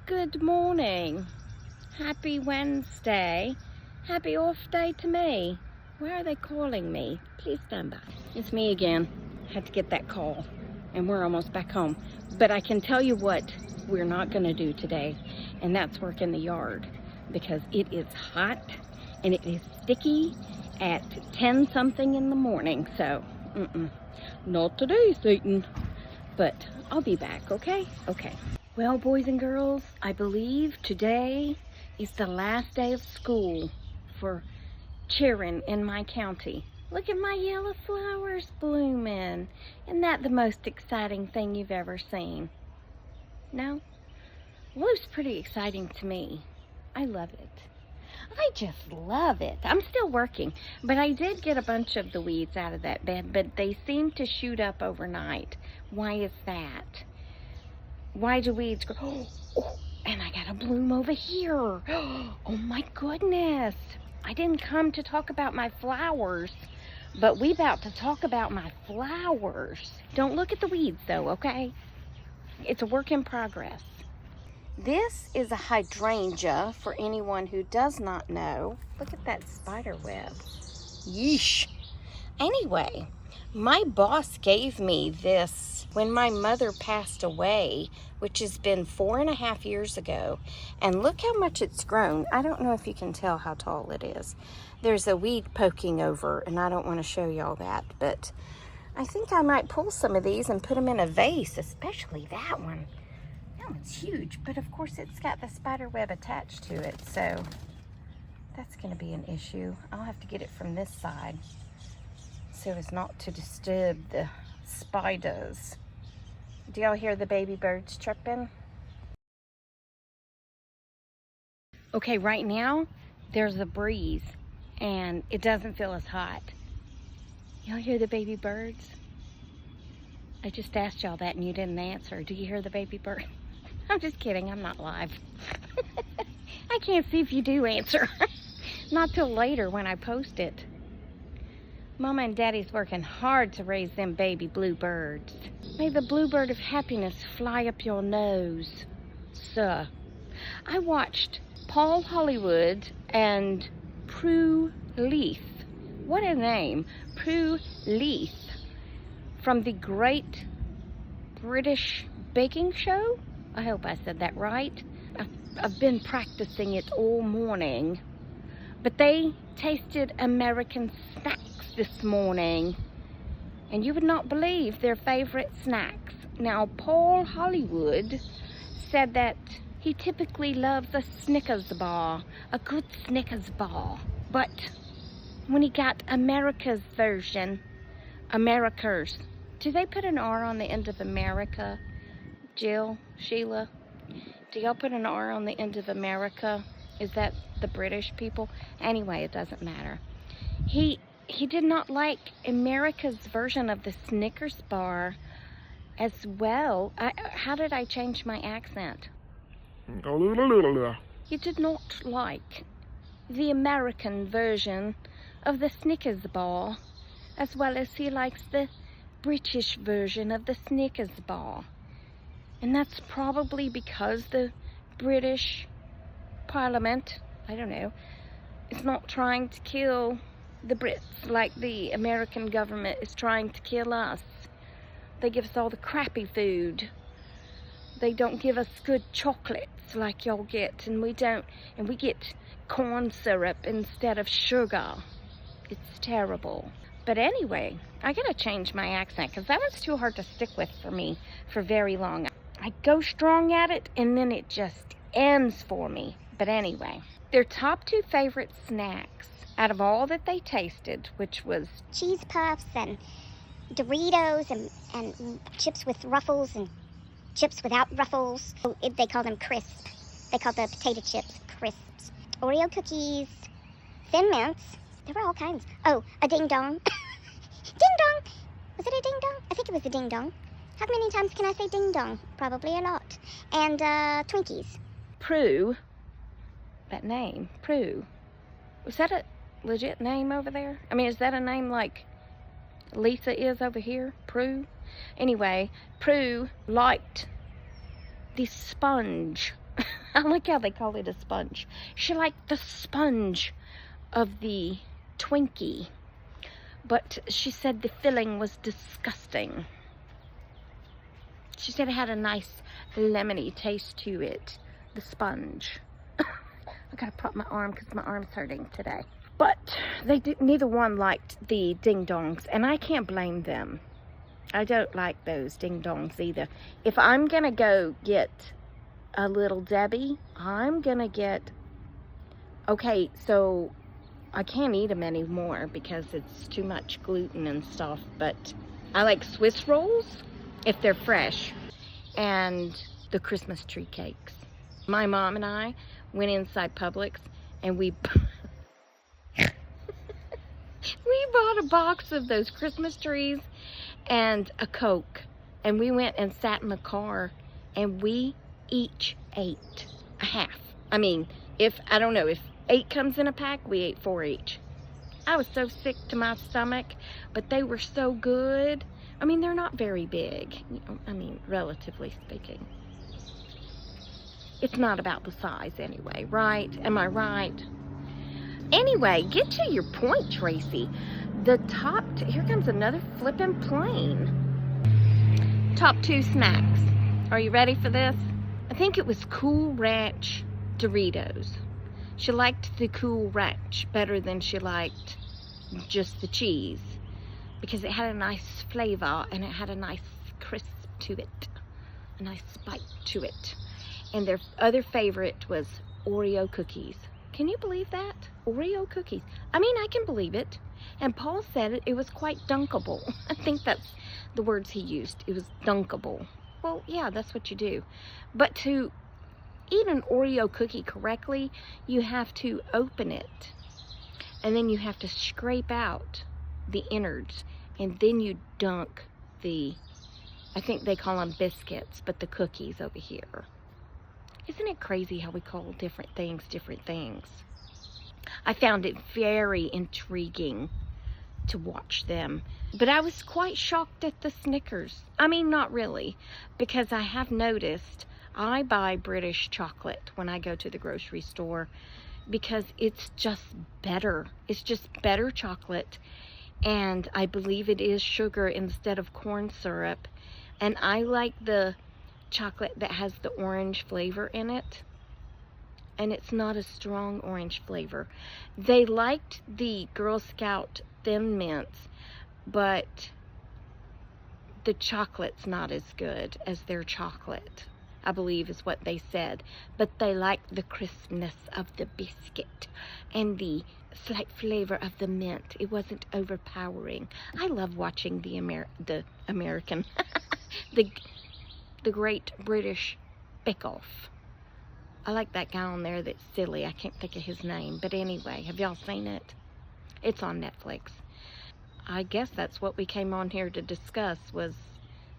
Good morning. Happy Wednesday. Happy off day to me. Where are they calling me? Please stand by. It's me again. Had to get that call and we're almost back home. But I can tell you what we're not going to do today, and that's work in the yard because it is hot and it is sticky at 10 something in the morning. So, not today, Satan. But I'll be back, okay? Okay. Well, boys and girls, I believe today is the last day of school for children in my county. Look at my yellow flowers blooming. Isn't that the most exciting thing you've ever seen? No? Well, it's pretty exciting to me. I love it. I just love it. I'm still working, but I did get a bunch of the weeds out of that bed, but they seem to shoot up overnight. Why is that? Why do weeds grow? Oh, and I got a bloom over here. Oh my goodness. I didn't come to talk about my flowers, but we about to talk about my flowers. Don't look at the weeds though, okay? It's a work in progress. This is a hydrangea for anyone who does not know. Look at that spider web. Yeesh. Anyway, my boss gave me this when my mother passed away, which has been 4.5 years ago. And look how much it's grown. I don't know if you can tell how tall it is. There's a weed poking over, and I don't want to show y'all that, but I think I might pull some of these and put them in a vase, especially that one. That one's huge, but of course it's got the spider web attached to it, so that's going to be an issue. I'll have to get it from this side so as not to disturb the spiders. Do y'all hear the baby birds chirping? Okay, right now there's a breeze and it doesn't feel as hot. Y'all hear the baby birds? I just asked y'all that and you didn't answer. Do you hear the baby bird? I'm just kidding, I'm not live. I can't see if you do answer. Not till later when I post it. Mama and Daddy's working hard to raise them baby bluebirds. May the bluebird of happiness fly up your nose, sir. I watched Paul Hollywood and Prue Leith. What a name, Prue Leith, from the Great British Baking Show. I hope I said that right. I've been practicing it all morning. But they tasted American snacks this morning. And you would not believe their favorite snacks. Now, Paul Hollywood said that he typically loves a Snickers bar, a good Snickers bar. But when he got America's version, America's, do they put an R on the end of America? Jill, Sheila, do y'all put an R on the end of America? Is that the British people? Anyway, it doesn't matter. He did not like America's version of the Snickers bar as well. How did I change my accent? He did not like the American version of the Snickers bar as well as he likes the British version of the Snickers bar. And that's probably because the British Parliament, I don't know, is not trying to kill the Brits like the American government is trying to kill us. They give us all the crappy food. They don't give us good chocolates like y'all get, and we don't, and we get corn syrup instead of sugar. It's terrible. But anyway, I gotta change my accent because that was too hard to stick with for me for very long. I go strong at it and then it just ends for me. But anyway, their top 2 favorite snacks out of all that they tasted, which was cheese puffs and Doritos and chips with ruffles and chips without ruffles. They call them crisps. They call the potato chips crisps. Oreo cookies, Thin Mints. There were all kinds. Oh, a ding dong. Ding dong. Was it a ding dong? I think it was a ding dong. How many times can I say ding dong? Probably a lot. And Twinkies. Prue. That name, Prue. Was that a legit name over there? I mean, is that a name like Lisa is over here? Prue? Anyway, Prue liked the sponge I like how they call it a sponge. She liked the sponge of the Twinkie, but she said the filling was disgusting. She said it had a nice lemony taste to it, the sponge. I gotta prop my arm because my arm's hurting today. But neither one liked the ding dongs, and I can't blame them. I don't like those ding dongs either. If I'm gonna go get a Little Debbie, I'm gonna get, okay, so I can't eat them anymore because it's too much gluten and stuff, but I like Swiss rolls if they're fresh, and the Christmas tree cakes. My mom and I went inside Publix and we bought a box of those Christmas trees and a Coke, and we went and sat in the car and we each ate a half. I mean, if 8 comes in a pack, we ate 4 each. I was so sick to my stomach, but they were so good. I mean, they're not very big, I mean, relatively speaking. It's not about the size anyway, right? Am I right? Anyway, get to your point, Tracy. Here comes another flippin' plane. Top 2 snacks. Are you ready for this? I think it was Cool Ranch Doritos. She liked the Cool Ranch better than she liked just the cheese, because it had a nice flavor and it had a nice crisp to it, a nice bite to it. And their other favorite was Oreo cookies. Can you believe that? Oreo cookies. I mean, I can believe it. And Paul said it was quite dunkable. I think that's the words he used. It was dunkable. Well, yeah, that's what you do. But to eat an Oreo cookie correctly, you have to open it. And then you have to scrape out the innards. And then you dunk I think they call them biscuits, but the cookies over here. Isn't it crazy how we call different things different things? I found it very intriguing to watch them. But I was quite shocked at the Snickers. I mean, not really, because I have noticed I buy British chocolate when I go to the grocery store because it's just better. It's just better chocolate, and I believe it is sugar instead of corn syrup. And I like the chocolate that has the orange flavor in it, and it's not a strong orange flavor. They liked the Girl Scout Thin Mints, but the chocolate's not as good as their chocolate, I believe is what they said. But they liked the crispness of the biscuit and the slight flavor of the mint. It wasn't overpowering. I love watching the American the Great British Bake Off. I like that guy on there that's silly. I can't think of his name. But anyway, have y'all seen it? It's on Netflix. I guess that's what we came on here to discuss, was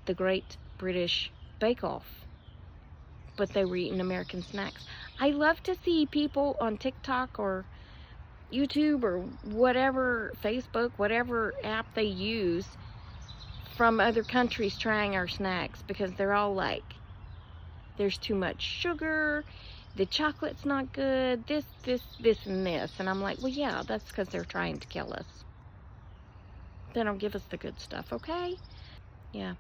the Great British Bake Off. But they were eating American snacks. I love to see people on TikTok or YouTube or whatever, Facebook, whatever app they use, from other countries trying our snacks, because they're all like, there's too much sugar, the chocolate's not good, this, and this. And I'm like, well, yeah, that's because they're trying to kill us. They don't give us the good stuff, okay? Yeah.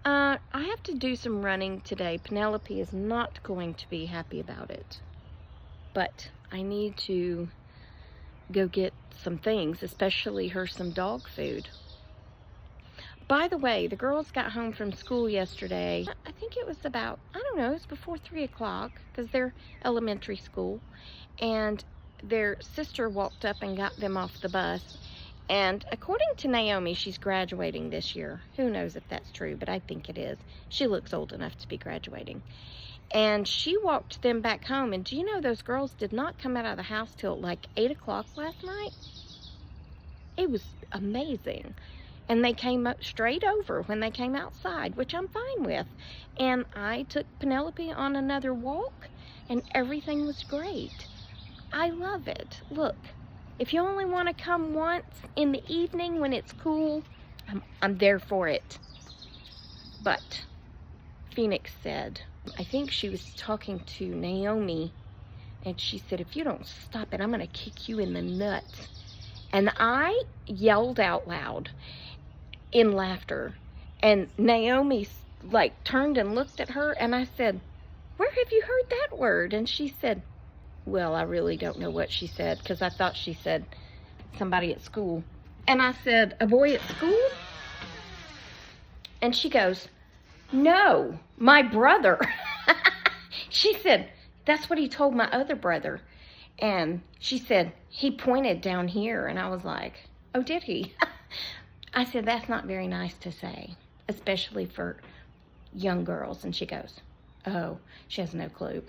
I have to do some running today. Penelope is not going to be happy about it. But I need to go get some things, especially her some dog food. By the way, the girls got home from school yesterday. I think it was about, I don't know, it was before 3 o'clock, because they're elementary school. And their sister walked up and got them off the bus. And according to Naomi, she's graduating this year. Who knows if that's true, but I think it is. She looks old enough to be graduating. And she walked them back home. And do you know those girls did not come out of the house till like 8 o'clock last night? It was amazing. And they came up straight over when they came outside, which I'm fine with. And I took Penelope on another walk, and everything was great. I love it. Look, if you only want to come once in the evening when it's cool, I'm there for it. But Phoenix said, I think she was talking to Naomi, and she said, if you don't stop it, I'm going to kick you in the nuts. And I yelled out loud in laughter. And Naomi, like, turned and looked at her, and I said, where have you heard that word? And she said, well, I really don't know what she said, because I thought she said somebody at school. And I said, a boy at school? And she goes, no, my brother. She said, that's what he told my other brother. And she said, he pointed down here. And I was like, oh, did he? I said, that's not very nice to say, especially for young girls. And she goes, oh, she has no clue.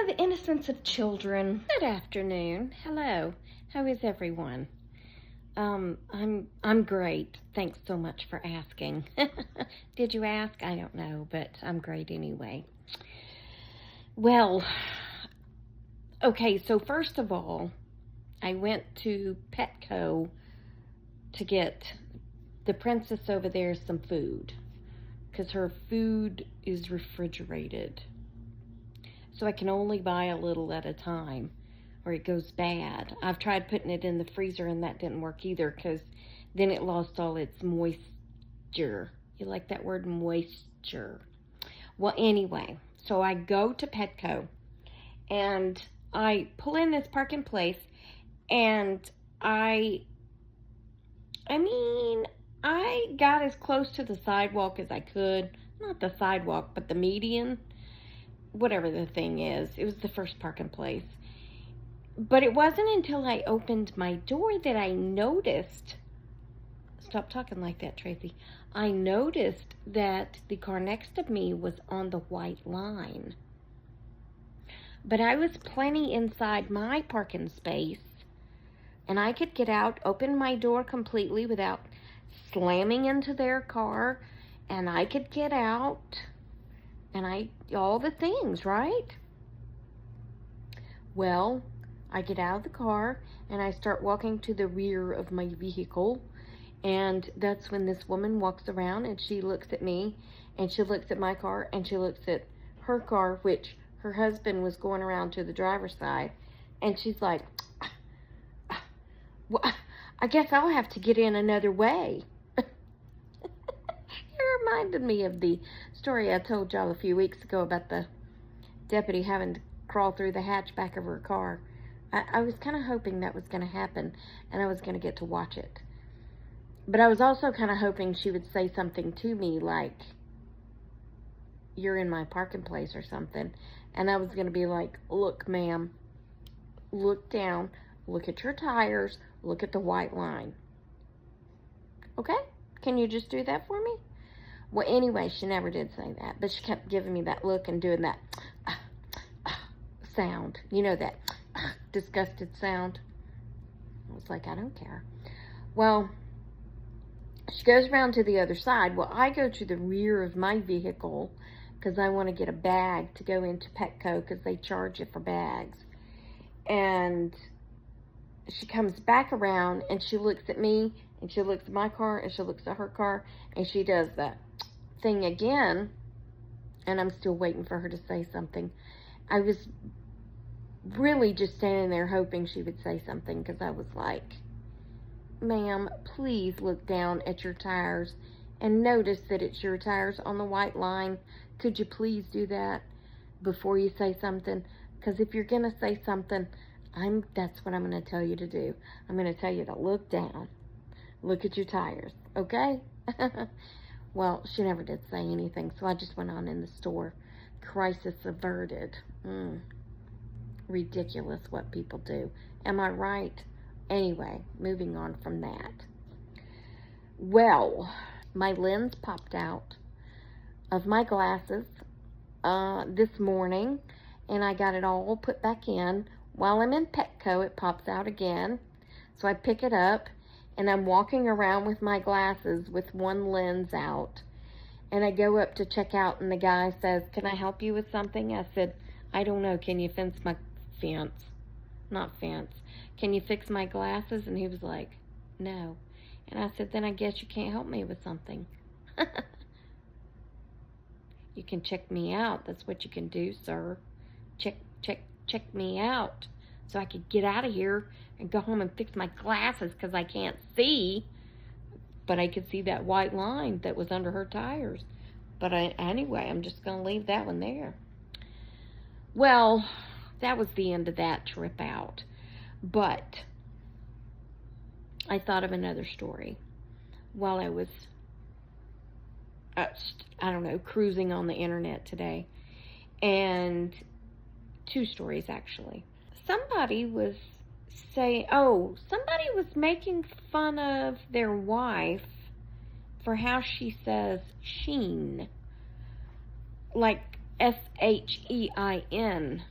The innocence of children. Good afternoon. Hello. How is everyone? I'm great. Thanks so much for asking. Did you ask? I don't know, but I'm great anyway. Well, okay, so first of all, I went to Petco to get the princess over there some food, because her food is refrigerated. So I can only buy a little at a time, or it goes bad. I've tried putting it in the freezer, and that didn't work either, because then it lost all its moisture. You like that word, moisture? Well, anyway, so I go to Petco, and I pull in this parking place, and I got as close to the sidewalk as I could. Not the sidewalk, but the median, whatever the thing is. It was the first parking place. But it wasn't until I opened my door that I noticed, stop talking like that, Tracy. I noticed that the car next to me was on the white line. But I was plenty inside my parking space, and I could get out, open my door completely without slamming into their car, and I could get out, and all the things, right? Well, I get out of the car, and I start walking to the rear of my vehicle, and that's when this woman walks around, and she looks at me, and she looks at my car, and she looks at her car, which her husband was going around to the driver's side, and she's like, well, I guess I'll have to get in another way. It reminded me of the story I told y'all a few weeks ago about the deputy having to crawl through the hatchback of her car. I was kind of hoping that was going to happen, and I was going to get to watch it. But I was also kind of hoping she would say something to me like, you're in my parking place or something. And I was going to be like, look, ma'am, look down, look at your tires, look at the white line. Okay? Can you just do that for me? Well, anyway, she never did say that, but she kept giving me that look and doing that sound. You know, that disgusted sound. I was like, I don't care. Well, she goes around to the other side. Well, I go to the rear of my vehicle because I want to get a bag to go into Petco because they charge you for bags. And she comes back around and she looks at me and she looks at my car and she looks at her car and she does that thing again. And I'm still waiting for her to say something. I was really just standing there hoping she would say something because I was like, ma'am, please look down at your tires and notice that it's your tires on the white line. Could you please do that before you say something? Because if you're going to say something, that's what I'm going to tell you to do. I'm going to tell you to look down. Look at your tires, okay? Well, she never did say anything, so I just went on in the store. Crisis averted. Ridiculous what people do. Am I right? Anyway, moving on from that. Well, my lens popped out of my glasses this morning, and I got it all put back in. While I'm in Petco, it pops out again. So I pick it up, and I'm walking around with my glasses with one lens out. And I go up to check out, and the guy says, can I help you with something? I said, I don't know. Can you fence my fence? Not fence. Can you fix my glasses? And he was like, no. And I said, then I guess you can't help me with something. You can check me out. That's what you can do, sir. Check me out. So I could get out of here and go home and fix my glasses because I can't see. But I could see that white line that was under her tires. But anyway, I'm just going to leave that one there. Well, that was the end of that trip out. But I thought of another story while I was, cruising on the internet today. And 2 stories, actually. Somebody was making fun of their wife for how she says sheen. Like Shein.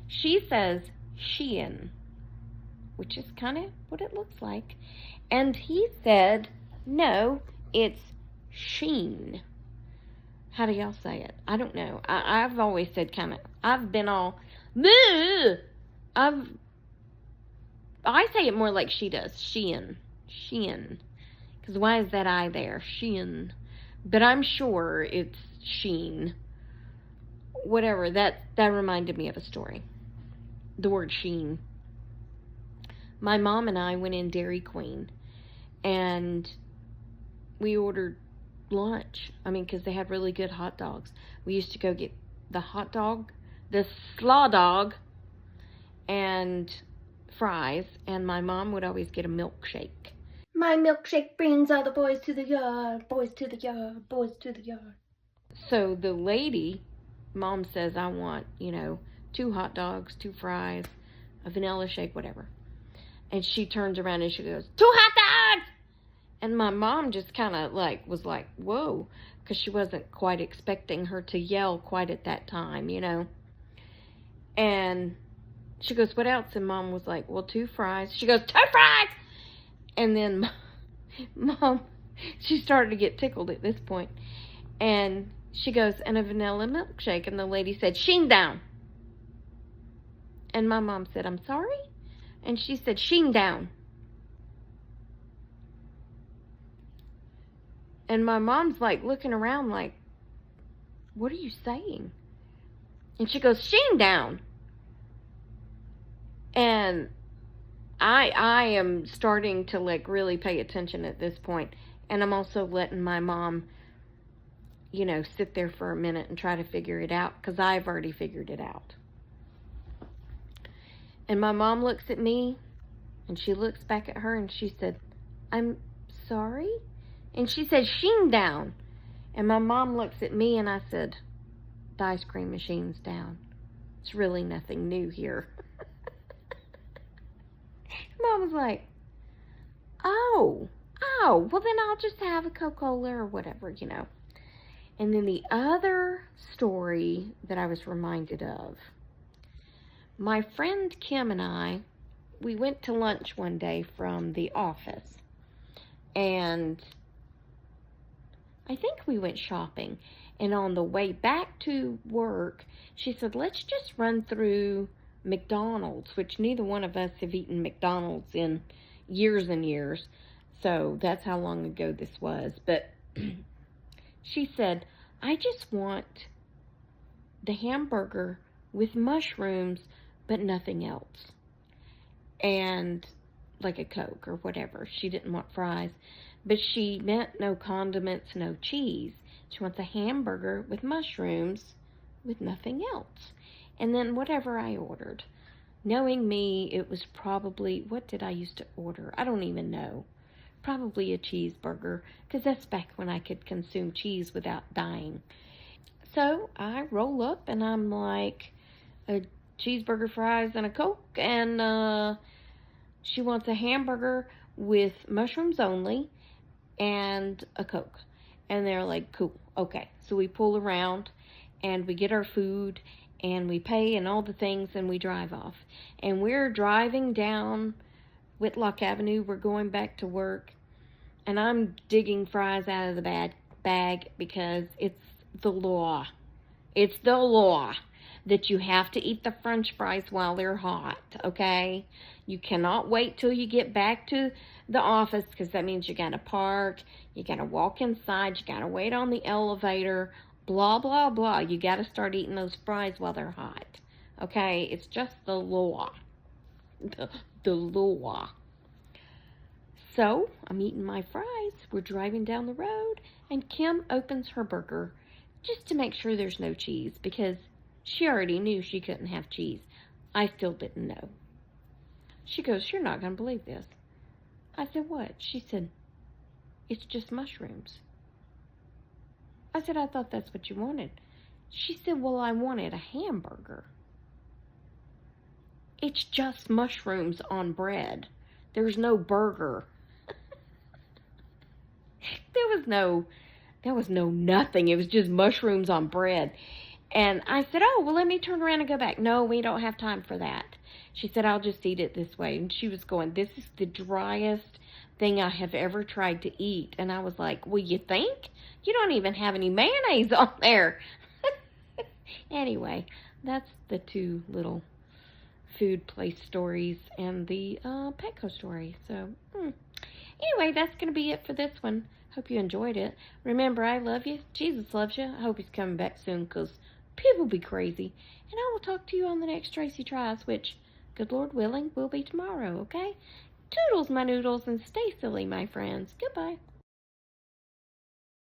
She says Shein, which is kind of what it looks like. And he said, no, it's Sheen. How do y'all say it? I don't know. I've always said I've been all, bleh! I say it more like she does. Shein. Because why is that I there? Shein. But I'm sure it's Sheen. Whatever. That reminded me of a story. The word Sheen. My mom and I went in Dairy Queen. And we ordered lunch. Because they had really good hot dogs. We used to go get the hot dog, the slaw dog, and fries. And my mom would always get a milkshake. My milkshake brings all the boys to the yard, boys to the yard, boys to the yard. So the lady, Mom says, I want, 2 hot dogs, 2 fries, a vanilla shake, whatever. And she turns around and she goes, 2 hot dogs! And my mom just kind of was like, whoa, because she wasn't quite expecting her to yell quite at that time, And she goes, what else? And Mom was like, well, 2 fries. She goes, 2 fries! And then Mom, she started to get tickled at this point. And she goes, and a vanilla milkshake. And the lady said, Sheen down. And my mom said, I'm sorry? And she said, Sheen down. And my mom's looking around what are you saying? And she goes, Sheen down. And I am starting to really pay attention at this point. And I'm also letting my mom, sit there for a minute and try to figure it out, because I've already figured it out. And my mom looks at me, and she looks back at her, and she said, I'm sorry? And she said, Sheen down. And my mom looks at me, and I said, the ice cream machine's down. It's really nothing new here. Mom was like, oh, well then I'll just have a Coca-Cola or whatever, And then the other story that I was reminded of, my friend Kim and I, we went to lunch one day from the office, and I think we went shopping, and on the way back to work, she said, let's just run through McDonald's, which neither one of us have eaten McDonald's in years and years. So that's how long ago this was. But she said, I just want the hamburger with mushrooms, but nothing else. And like a Coke or whatever. She didn't want fries. But she meant no condiments, no cheese. She wants a hamburger with mushrooms with nothing else. And then whatever I ordered. Knowing me, it was probably, what did I used to order? I don't even know. Probably a cheeseburger, because that's back when I could consume cheese without dying. So I roll up and I'm like, a cheeseburger, fries, and a Coke. And she wants a hamburger with mushrooms only and a Coke. And they're like, cool, okay. So we pull around and we get our food and we pay and all the things, and we drive off. And we're driving down Whitlock Avenue. We're going back to work. And I'm digging fries out of the bag because it's the law. It's the law. that you have to eat the french fries while they're hot, okay? You cannot wait till you get back to the office, because that means you gotta park, you gotta walk inside, you gotta wait on the elevator, blah, blah, blah. You gotta start eating those fries while they're hot, okay? It's just the law. The law. So, I'm eating my fries. We're driving down the road, and Kim opens her burger just to make sure there's no cheese, because she already knew she couldn't have cheese. I still didn't know. She goes, "You're not going to believe this." I said, "What?" She said, "It's just mushrooms." I said, "I thought that's what you wanted." She said, "Well, I wanted a hamburger." It's just mushrooms on bread. There's no burger. There was no nothing. It was just mushrooms on bread. And I said, "Oh, well, let me turn around and go back." "No, we don't have time for that." She said, "I'll just eat it this way." And she was going, "This is the driest thing I have ever tried to eat." And I was like, "Well, you think? You don't even have any mayonnaise on there." Anyway, that's the two little food place stories and the Petco story. So, anyway, that's going to be it for this one. Hope you enjoyed it. Remember, I love you. Jesus loves you. I hope he's coming back soon, because people be crazy. And I will talk to you on the next Tracy Tries, which, good Lord willing, will be tomorrow, okay? Toodles, my noodles, and stay silly, my friends. Goodbye.